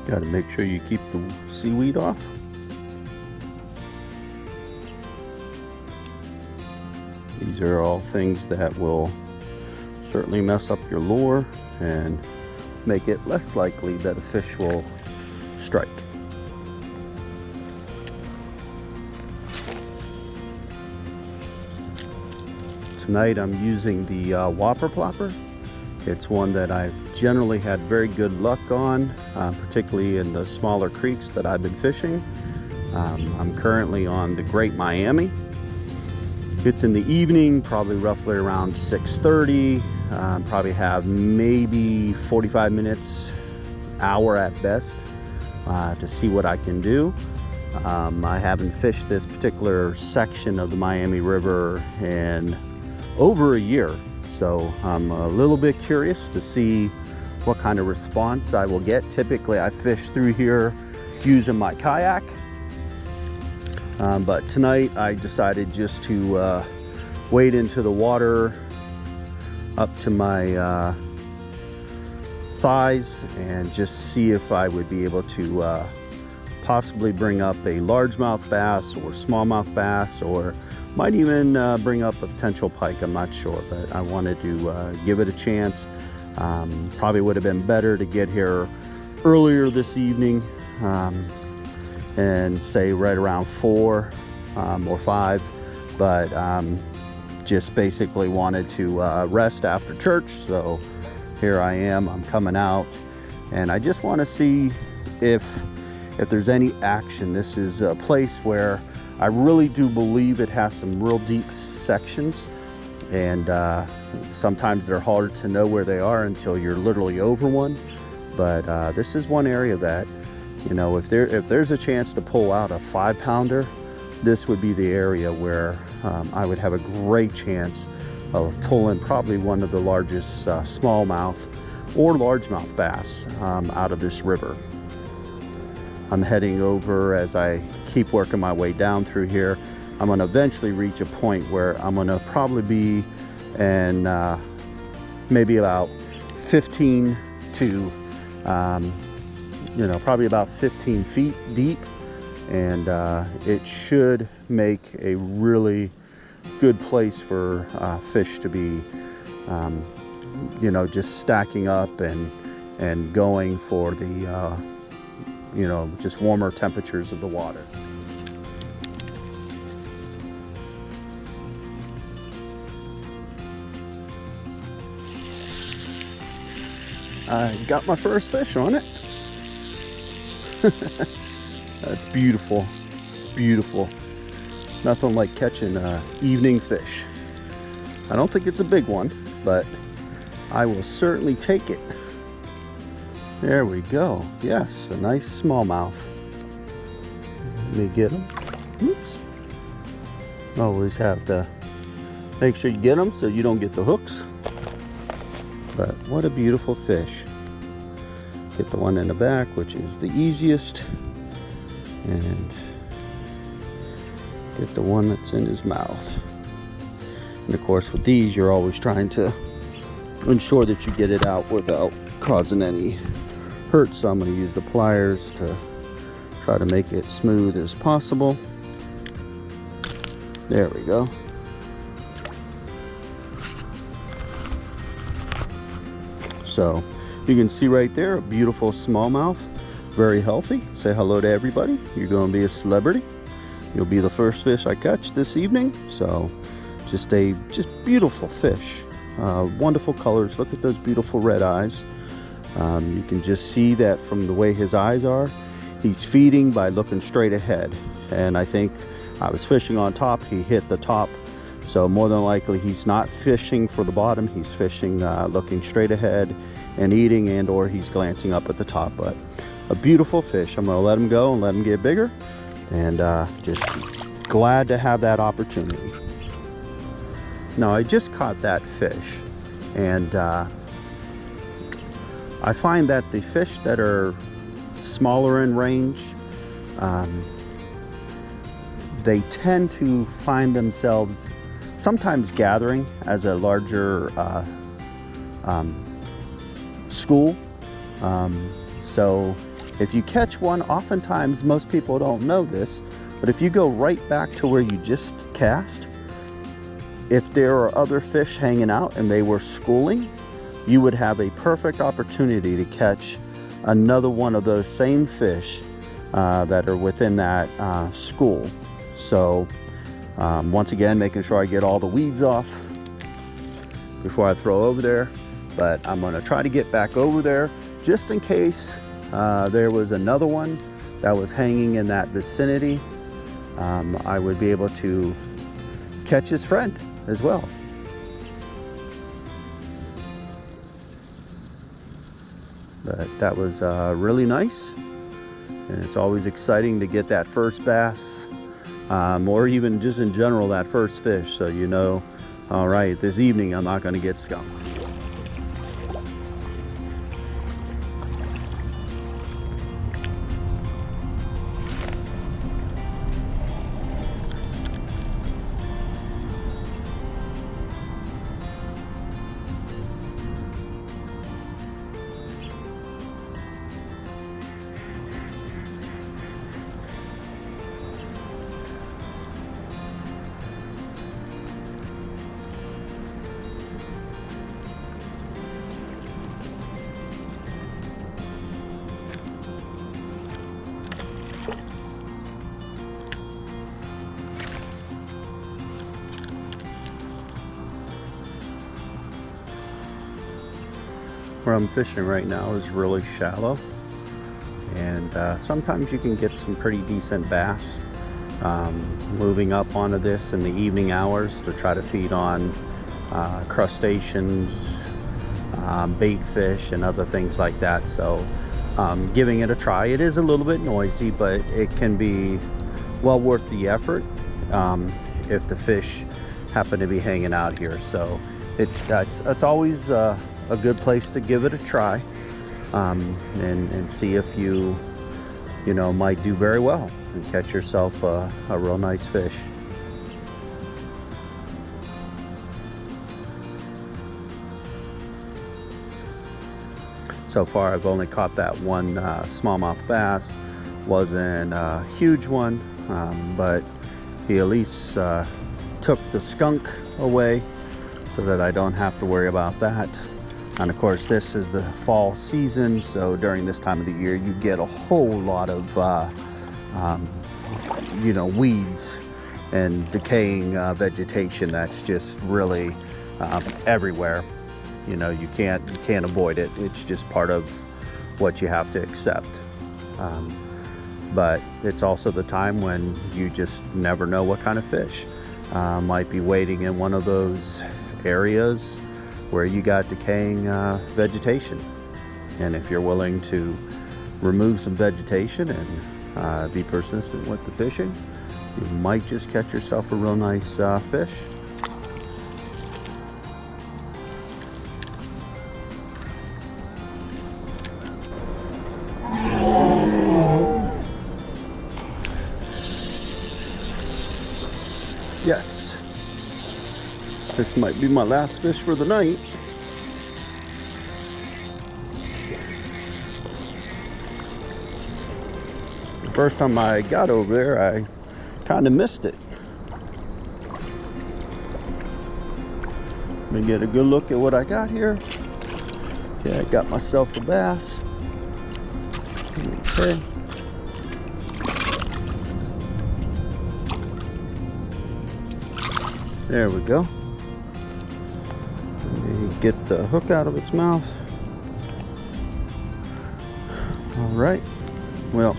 Got to make sure you keep the seaweed off. These are all things that will certainly mess up your lure and make it less likely that a fish will strike. Tonight I'm using the Whopper Plopper. It's one that I've generally had very good luck on, particularly in the smaller creeks that I've been fishing. I'm currently on the Great Miami. It's in the evening, probably roughly around 6:30. Probably have maybe 45 minutes, hour at best, to see what I can do. I haven't fished this particular section of the Miami River in over a year, so I'm a little bit curious to see what kind of response I will get. Typically I fish through here using my kayak, but tonight I decided just to wade into the water up to my thighs and just see if I would be able to possibly bring up a largemouth bass or smallmouth bass, or might even bring up a potential pike. I'm not sure, but I wanted to give it a chance. Probably would have been better to get here earlier this evening, and say right around 4 or 5, but just basically wanted to rest after church. So here I am, I'm coming out, and I just want to see if there's any action. This is a place where I really do believe it has some real deep sections, and sometimes they're hard to know where they are until you're literally over one. But this is one area that, you know, if there's a chance to pull out a 5-pounder, this would be the area where I would have a great chance of pulling probably one of the largest smallmouth or largemouth bass out of this river. I'm heading over as I keep working my way down through here. I'm going to eventually reach a point where I'm going to probably be in maybe about 15 to probably about 15 feet deep, and it should make a really good place for fish to be just stacking up and going for the just warmer temperatures of the water. I got my first fish on it. That's beautiful. It's beautiful. Nothing like catching evening fish. I don't think it's a big one, but I will certainly take it. There we go. Yes, a nice smallmouth. Let me get him. Oops. Always have to make sure you get them so you don't get the hooks. But what a beautiful fish. Get the one in the back, which is the easiest, and get the one that's in his mouth. And of course with these you're always trying to ensure that you get it out without causing any hurt, so I'm going to use the pliers to try to make it smooth as possible. There we go. So you can see right there, a beautiful smallmouth, very healthy. Say hello to everybody. You're going to be a celebrity. You'll be the first fish I catch this evening. So just beautiful fish, wonderful colors. Look at those beautiful red eyes. You can just see that from the way his eyes are. He's feeding by looking straight ahead, and I think I was fishing on top, he hit the top, so more than likely he's not fishing for the bottom. He's fishing looking straight ahead and eating, and or he's glancing up at the top. But a beautiful fish. I'm going to let him go and let him get bigger, and just glad to have that opportunity. Now I just caught that fish, and I find that the fish that are smaller in range, they tend to find themselves sometimes gathering as a larger school. So if you catch one, oftentimes most people don't know this, but if you go right back to where you just cast, if there are other fish hanging out and they were schooling, you would have a perfect opportunity to catch another one of those same fish that are within that school. So once again, making sure I get all the weeds off before I throw over there. But I'm gonna try to get back over there just in case there was another one that was hanging in that vicinity. I would be able to catch his friend as well. But that was really nice, and it's always exciting to get that first bass, or even just in general that first fish, so you know, all right, this evening I'm not going to get skunked. Where I'm fishing right now is really shallow, and sometimes you can get some pretty decent bass moving up onto this in the evening hours to try to feed on crustaceans, bait fish, and other things like that. So giving it a try. It is a little bit noisy, but it can be well worth the effort if the fish happen to be hanging out here. So it's always a good place to give it a try, and see if you might do very well and catch yourself a real nice fish. So far I've only caught that one smallmouth bass. Wasn't a huge one, but he at least took the skunk away so that I don't have to worry about that. And of course, this is the fall season, so during this time of the year, you get a whole lot of, weeds and decaying vegetation that's just really everywhere. You can't avoid it. It's just part of what you have to accept. But it's also the time when you just never know what kind of fish might be waiting in one of those areas where you got decaying vegetation. And if you're willing to remove some vegetation and be persistent with the fishing, you might just catch yourself a real nice fish. Yes. This might be my last fish for the night. The first time I got over there, I kind of missed it. Let me get a good look at what I got here. Okay, I got myself a bass. Okay. There we go. Get the hook out of its mouth. All right. Well,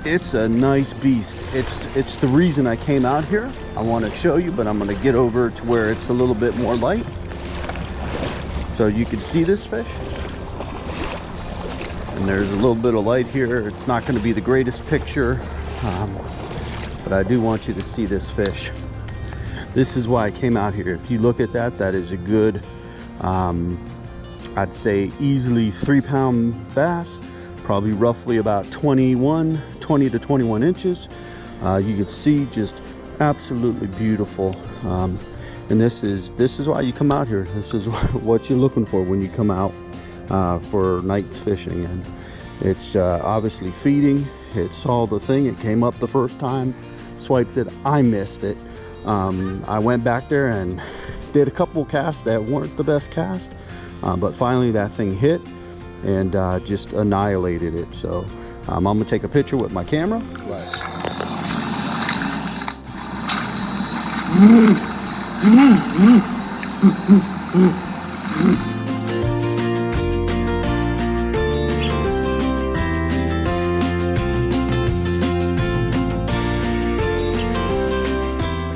it's a nice beast. It's the reason I came out here. I want to show you, but I'm going to get over to where it's a little bit more light so you can see this fish. And there's a little bit of light here. It's not going to be the greatest picture, but I do want you to see this fish. This is why I came out here. If you look at that, that is a good, I'd say easily 3-pound bass, probably roughly about 20 to 21 inches. You can see just absolutely beautiful. And this is why you come out here. This is what you're looking for when you come out for night fishing. And It's obviously feeding. It saw the thing, it came up the first time, swiped it. I missed it. I went back there and did a couple casts that weren't the best cast, but finally that thing hit and just annihilated it. So I'm gonna take a picture with my camera.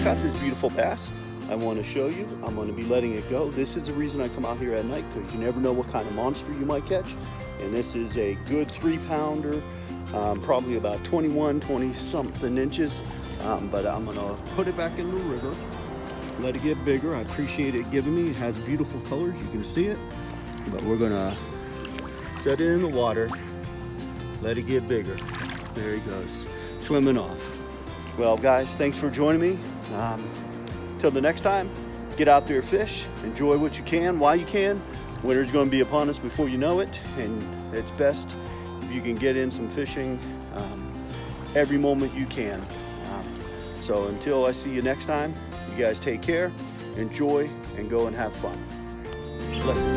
Caught this beautiful bass. I want to show you. I'm going to be letting it go. This is the reason I come out here at night, because you never know what kind of monster you might catch. And this is a good 3-pounder, probably about 20 something inches. But I'm going to put it back in the river, let it get bigger. I appreciate it giving me. It has beautiful colors, you can see it. But we're going to set it in the water, let it get bigger. There he goes, swimming off. Well, guys, thanks for joining me. Till the next time, get out there, fish, enjoy what you can while you can. Winter's going to be upon us before you know it, and it's best if you can get in some fishing every moment you can. So until I see you next time, you guys take care, enjoy, and go and have fun. Blessings.